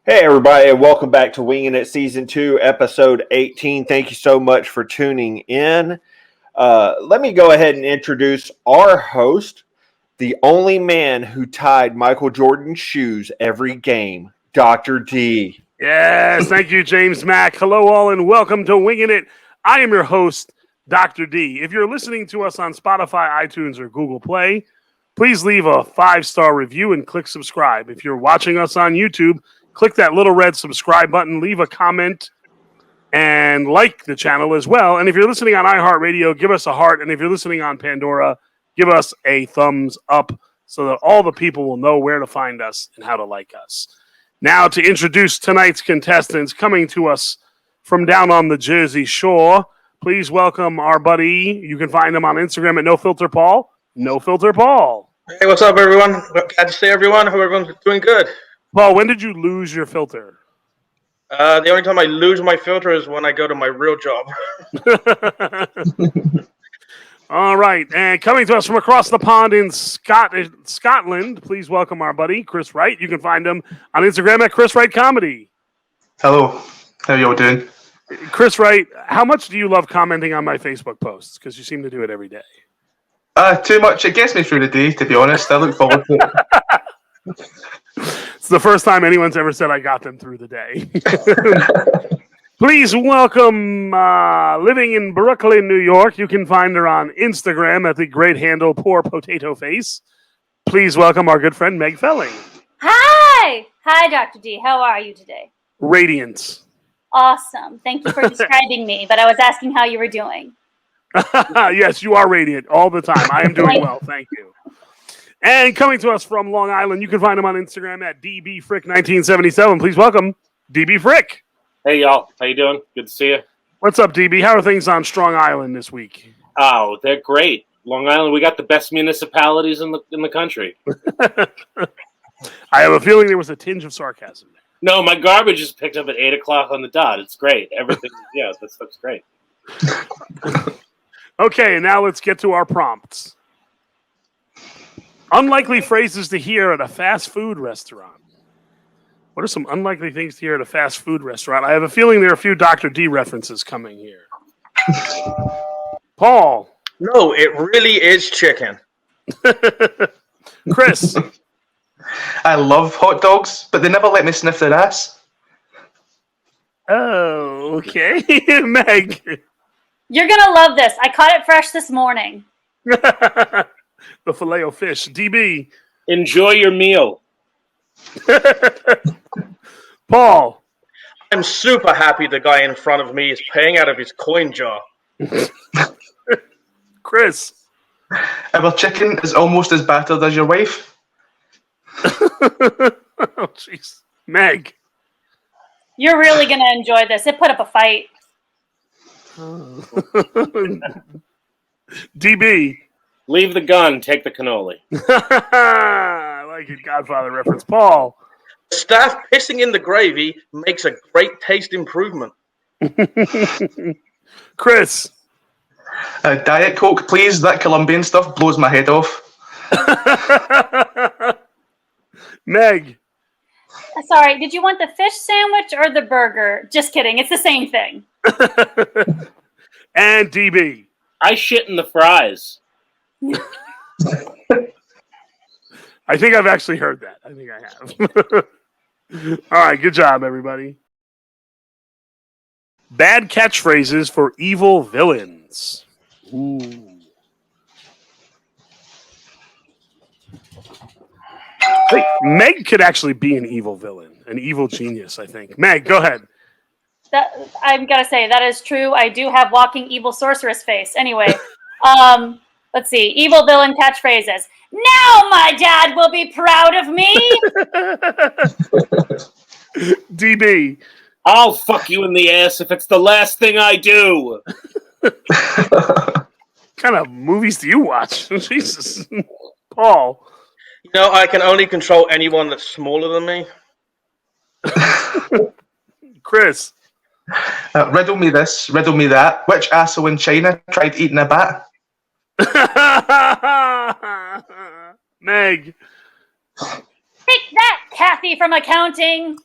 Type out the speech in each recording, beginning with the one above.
Hey, everybody, and welcome back to Winging It Season 2, Episode 18. Thank you so much for tuning in. Let me go ahead and introduce our host, the only man who tied Michael Jordan's shoes every game, Dr. D. Yes, thank you, James Mack. Hello, all, and welcome to Winging It. I am your host, Dr. D. If you're listening to us on Spotify, iTunes, or Google Play, please leave a 5-star review and click subscribe. If you're watching us on YouTube, click that little red subscribe button, leave a comment, and like the channel as well. And if you're listening on iHeartRadio, give us a heart. And if you're listening on Pandora, give us a thumbs up so that all the people will know where to find us and how to like us. Now to introduce tonight's contestants coming to us from down on the Jersey Shore, please welcome our buddy. You can find him on Instagram at No Filter Paul. No Filter Paul. Hey, what's up, everyone? Glad to see everyone. Hope everyone's doing good. Paul, when did you lose your filter? The only time I lose my filter is when I go to my real job. All right, and coming to us from across the pond in Scotland, please welcome our buddy, Chris Wright. You can find him on Instagram at Chris Wright Comedy. Hello, how you all doing? Chris Wright, how much do you love commenting on my Facebook posts? Because you seem to do it every day. Too much. It gets me through the day, to be honest. I look forward to it. It's the first time anyone's ever said I got them through the day. Please welcome, living in Brooklyn, New York. You can find her on Instagram at the great handle Poor Potato Face. Please welcome our good friend Meg Felling. Hi! Hi, Dr. D. How are you today? Radiance. Awesome. Thank you for describing me, but I was asking how you were doing. Yes, you are radiant all the time. I am doing well, thank you. And coming to us from Long Island, you can find him on Instagram at DBFrick1977. Please welcome DB Frick. Hey, y'all. How you doing? Good to see you. What's up, DB? How are things on Strong Island this week? Oh, they're great. Long Island, we got the best municipalities in the country. I have a feeling there was a tinge of sarcasm there. No, my garbage is picked up at 8 o'clock on the dot. It's great. Everything, yeah, that stuff's great. Okay, now let's get to our prompts. Unlikely phrases to hear at a fast food restaurant. What are some unlikely things to hear at a fast food restaurant? I have a feeling there are a few Dr. D references coming here. Paul. No, it really is chicken. Chris. I love hot dogs, but they never let me sniff their ass. Oh, okay. Meg. You're going to love this. I caught it fresh this morning. The Filet-O-Fish. DB. Enjoy your meal. Paul. I'm super happy the guy in front of me is paying out of his coin jar. Chris. Our chicken is almost as battered as your wife. Oh, jeez. Meg. You're really going to enjoy this. It put up a fight. DB. Leave the gun, take the cannoli. I like it, Godfather reference. Paul. Staff pissing in the gravy makes a great taste improvement. Chris. Diet Coke, please. That Colombian stuff blows my head off. Meg. Sorry, did you want the fish sandwich or the burger? Just kidding. It's the same thing. And DB. I shit in the fries. I think I've actually heard that. I think I have. All right, good job, everybody. Bad catchphrases for evil villains. Ooh. Hey, Meg could actually be an evil villain, an evil genius, I think. Meg, go ahead. I'm going to say that is true. I do have walking evil sorceress face. Anyway, let's see. Evil villain catchphrases. Now my dad will be proud of me. DB. I'll fuck you in the ass if it's the last thing I do. What kind of movies do you watch? Jesus. Paul. You know, I can only control anyone that's smaller than me. Chris. Riddle me this, riddle me that. Which asshole in China tried eating a bat? Meg. Take that, Kathy from accounting.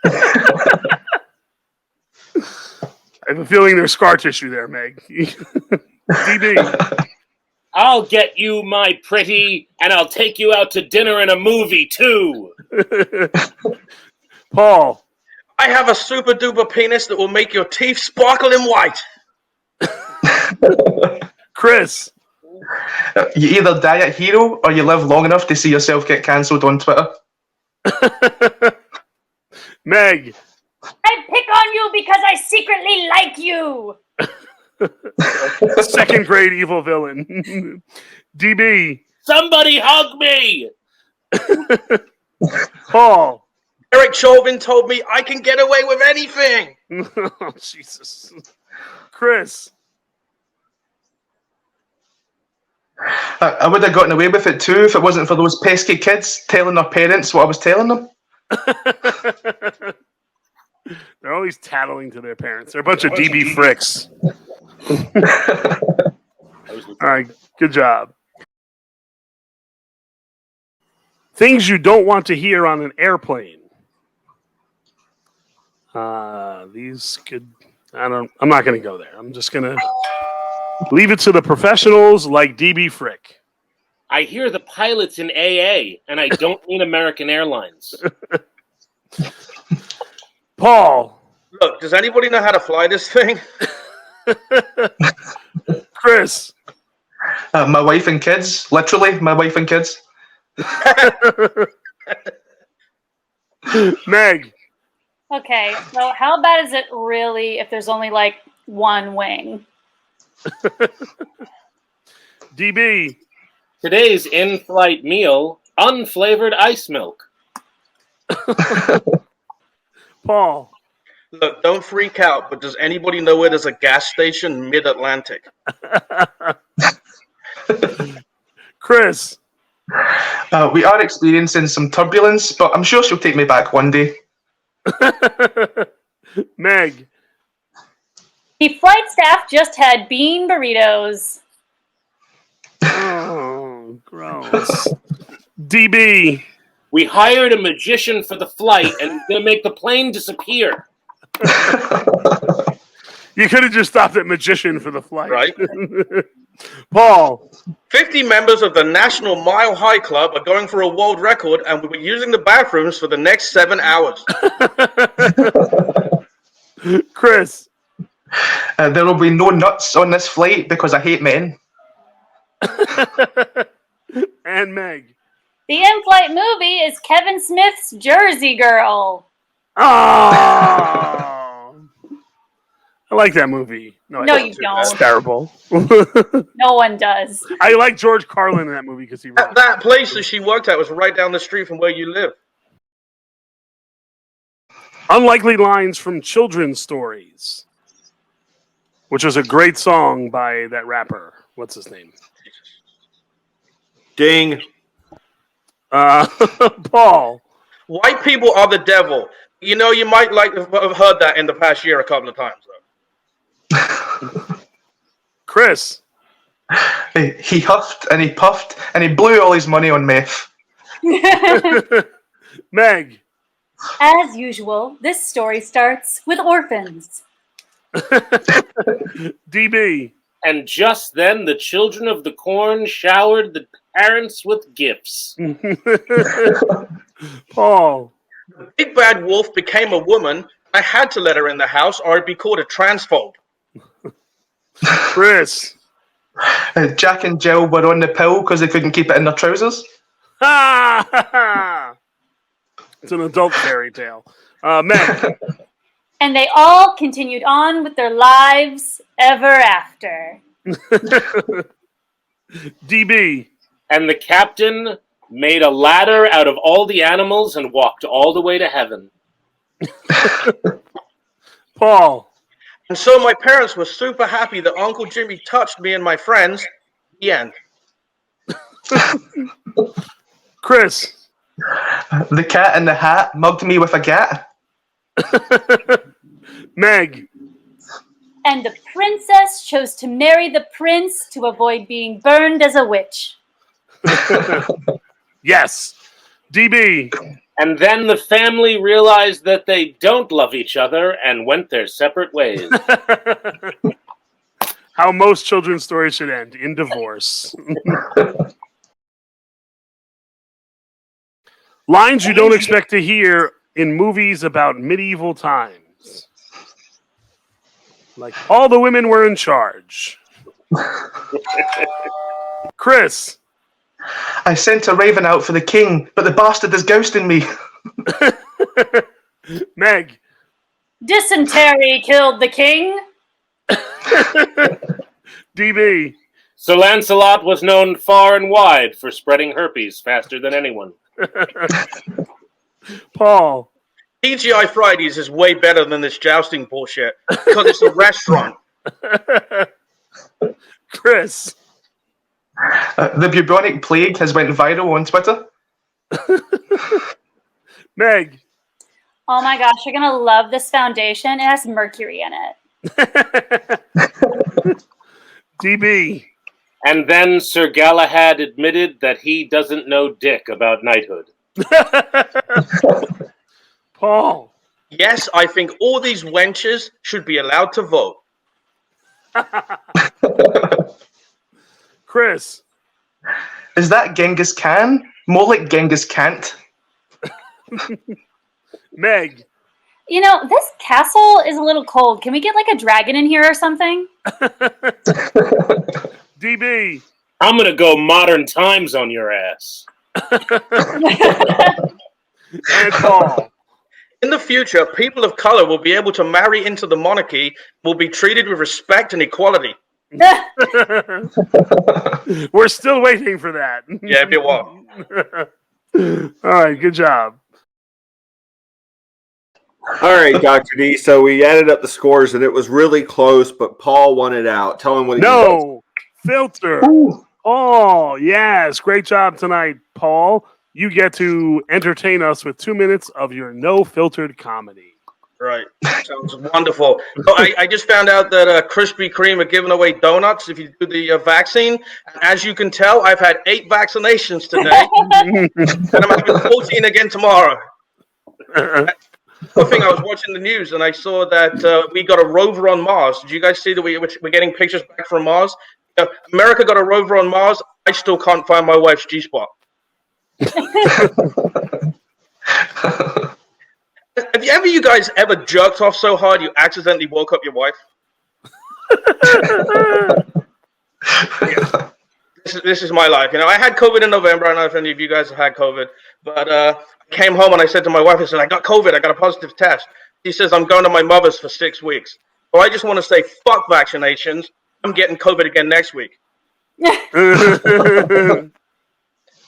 I have a feeling there's scar tissue there, Meg. DB. I'll get you, my pretty, and I'll take you out to dinner and a movie, too. Paul. I have a super duper penis that will make your teeth sparkle in white. Chris. You either die a hero or you live long enough to see yourself get cancelled on Twitter. Meg. I pick on you because I secretly like you. Second grade evil villain. DB. Somebody hug me! Paul. Eric Chauvin told me I can get away with anything. Oh, Jesus. Chris. I would have gotten away with it too if it wasn't for those pesky kids telling their parents what I was telling them. They're always tattling to their parents. They're a bunch of DB fricks. All right, good job. Things you don't want to hear on an airplane. These could. I'm not going to go there. I'm just going to leave it to the professionals like DB Frick. I hear the pilots in AA, and I don't mean American Airlines. Paul. Look, does anybody know how to fly this thing? Chris. My wife and kids. Literally, my wife and kids. Meg. Okay, so how bad is it really if there's only like one wing? DB. Today's in-flight meal, unflavored ice milk. Paul. Look, don't freak out, but does anybody know where there's a gas station mid-Atlantic? Chris. We are experiencing some turbulence, but I'm sure she'll take me back one day. Meg. The flight staff just had bean burritos. Oh, gross. DB. We hired a magician for the flight, and he's going to make the plane disappear. You could have just stopped at magician for the flight. Right. Paul. 50 members of the National Mile High Club are going for a world record, and we'll be using the bathrooms for the next 7 hours. Chris. There will be no nuts on this flight because I hate men. And Meg. The in-flight movie is Kevin Smith's Jersey Girl. Oh. I like that movie. No, you don't. It's terrible. No one does. I like George Carlin in that movie because he wrote That place that she worked at was right down the street from where you live. Unlikely Lines from Children's Stories, which was a great song by that rapper. What's his name? Ding. Paul. White people are the devil. You know, you might like have heard that in the past year a couple of times, though. Chris. He huffed and he puffed and he blew all his money on meth. Meg. As usual, this story starts with orphans. DB. And just then, the children of the corn showered the parents with gifts. Paul. Big Bad Wolf became a woman. I had to let her in the house or I'd be called a transphobe. Chris. Jack and Jill were on the pill because they couldn't keep it in their trousers. It's an adult fairy tale. Meg. And they all continued on with their lives ever after. DB. And the captain made a ladder out of all the animals and walked all the way to heaven. Paul. And so my parents were super happy that Uncle Jimmy touched me and my friends. The end. Chris. The cat in the hat mugged me with a gat. Meg. And the princess chose to marry the prince to avoid being burned as a witch. Yes. DB. And then the family realized that they don't love each other and went their separate ways. How most children's stories should end, in divorce. Lines you don't expect to hear in movies about medieval times. Like, all the women were in charge. Chris. I sent a raven out for the king, but the bastard is ghosting me. Meg. Dysentery killed the king. DB. Sir Lancelot was known far and wide for spreading herpes faster than anyone. Paul. TGI Fridays is way better than this jousting bullshit because it's a restaurant. Chris. The bubonic plague has went viral on Twitter. Meg. Oh my gosh, you're gonna love this foundation. It has mercury in it. DB. And then Sir Galahad admitted that he doesn't know dick about knighthood. Paul. Yes, I think all these wenches should be allowed to vote. Chris. Is that Genghis Khan? More like Genghis Kant. Meg. You know, this castle is a little cold. Can we get like a dragon in here or something? DB. I'm going to go modern times on your ass. And Paul. In the future, people of color will be able to marry into the monarchy, will be treated with respect and equality. We're still waiting for that. Yeah, it'd be a while. All right, good job. All right, Dr. D. So we added up the scores, and it was really close, but Paul won it out. Tell him what he does. No filter. Oh, yes. Great job tonight, Paul. You get to entertain us with 2 minutes of your no-filtered comedy. Right. Sounds wonderful. So I just found out that Krispy Kreme are giving away donuts if you do the vaccine. As you can tell, I've had 8 vaccinations today, and I'm having 14 again tomorrow. One thing, I was watching the news and I saw that we got a rover on Mars. Did you guys see that we're getting pictures back from Mars? America got a rover on Mars. I still can't find my wife's G-spot. Have you guys ever jerked off so hard you accidentally woke up your wife? Yeah. This is my life. You know, I had COVID in November. I don't know if any of you guys have had COVID, but I came home and I said to my wife, I said, I got COVID. I got a positive test. She says, I'm going to my mother's for 6 weeks. So I just want to say, fuck vaccinations. I'm getting COVID again next week.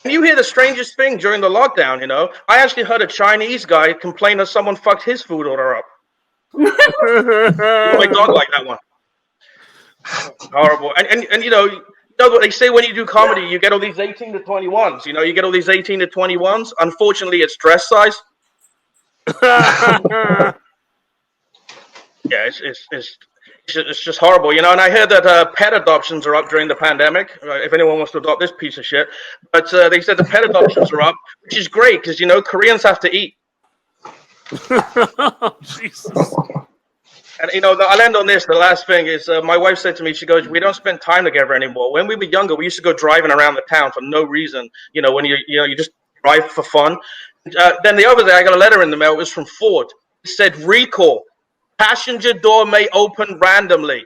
And you hear the strangest thing during the lockdown, you know? I actually heard a Chinese guy complain that someone fucked his food order up. My dog liked that one. Horrible. And you know what they say when you do comedy, you get all these 18 to 21s. You know, you get all these 18 to 21s. Unfortunately, it's dress size. Yeah, it's just horrible, you know. And I heard that pet adoptions are up during the pandemic. If anyone wants to adopt this piece of shit, but they said the pet adoptions are up, which is great because you know Koreans have to eat. Jesus. And you know, I'll end on this. The last thing is, my wife said to me, she goes, "We don't spend time together anymore. When we were younger, we used to go driving around the town for no reason. You know, when you just drive for fun." Then the other day, I got a letter in the mail. It was from Ford. It said, "Recall. Passenger door may open randomly."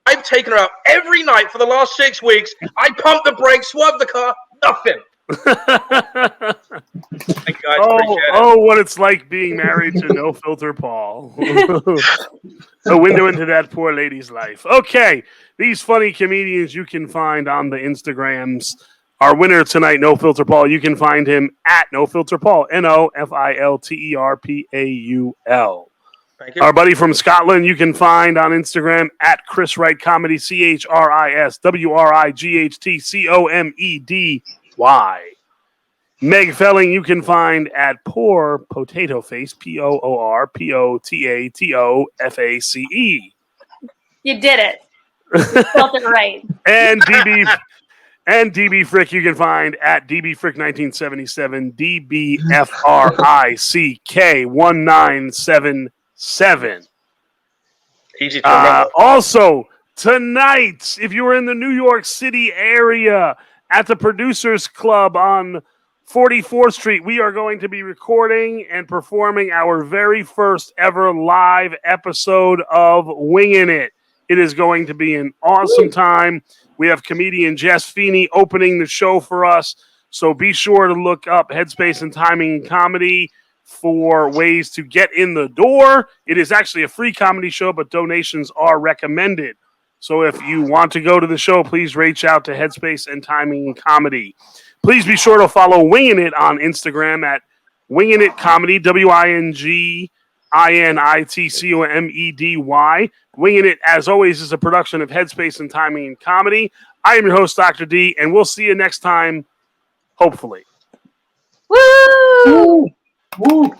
I've taken her out every night for the last 6 weeks. I pumped the brakes, swerved the car, nothing. Thank you guys. Appreciate it. What it's like being married to No Filter Paul. A window into that poor lady's life. Okay, these funny comedians you can find on the Instagrams. Our winner tonight, No Filter Paul, you can find him at No Filter Paul, NoFilterPaul. Thank you. Our buddy from Scotland, you can find on Instagram at Chris Wright Comedy, ChrisWrightComedy. Meg Felling, you can find at Poor Potato Face, PoorPotaToFace. You did it. You spelled it right. And And DB Frick you can find at DBFrick1977, DBFRICK1977. Easy to remember. Also, tonight, if you are in the New York City area at the Producers Club on 44th Street, we are going to be recording and performing our very first ever live episode of Winging It. It is going to be an awesome time. We have comedian Jess Feeney opening the show for us, so be sure to look up Headspace and Timing Comedy for ways to get in the door. It is actually a free comedy show, but donations are recommended. So if you want to go to the show, please reach out to Headspace and Timing Comedy. Please be sure to follow Winging It on Instagram at Winging It Comedy, WINGINITCOMEDY. Winging It, as always, is a production of Headspace and Timing Comedy. I am your host, Dr. D, and we'll see you next time, hopefully. Woo! Woo!